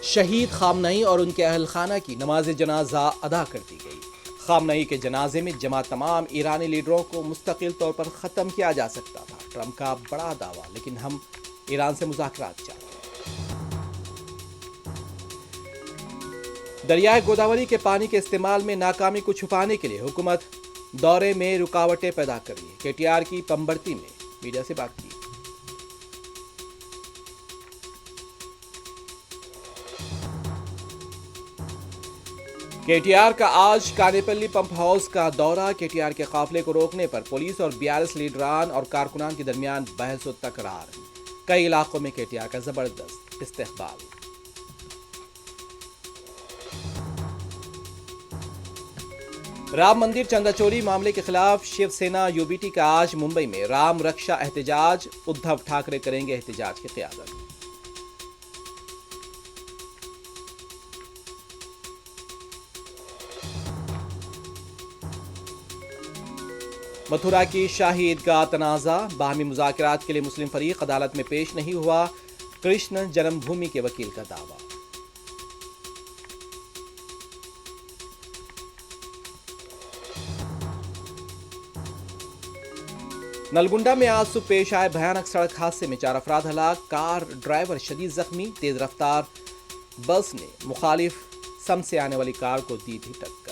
शहीद खामनई और उनके अहल खाना की नमाज जनाजा अदा कर दी गई। खामनई के जनाजे में जमा तमाम ईरानी लीडरों को मुस्तकिल तौर पर ख़त्म किया जा सकता था। ट्रंप का बड़ा दावा, लेकिन हम ईरान से मुज़ाकरात चाहते हैं। दरियाए गोदावरी के पानी के इस्तेमाल में नाकामी को छुपाने के लिए हुकूमत दौरे में रुकावटें पैदा कर रही है। केटीआर की पंबरती में मीडिया से बात की। केटीआर का आज कानेपल्ली पंप हाउस का दौरा। केटीआर के काफिले को रोकने पर पुलिस और 42 लीडरान और कारकुनान के दरमियान बहस और तकरार। कई इलाकों में केटीआर का जबरदस्त इस्तकबाल। राम मंदिर चंदा चोरी मामले के खिलाफ शिवसेना यूबीटी का आज मुंबई में राम रक्षा एहतजाज। उद्धव ठाकरे करेंगे एहतजाज की क़ियादत। मथुरा की शाही ईदगाह तनाज़ा। बाहमी मुज़ाकरात के लिए मुस्लिम फरीक अदालत में पेश नहीं हुआ। कृष्ण जन्मभूमि के वकील का दावा। नलगुंडा में आज सुबह पेश आए भयानक सड़क हादसे में 4 अफराद हलाक। कार ड्राइवर शदीद जख्मी। तेज रफ्तार बस ने मुखालिफ सम से आने वाली कार को दी थी टक्कर।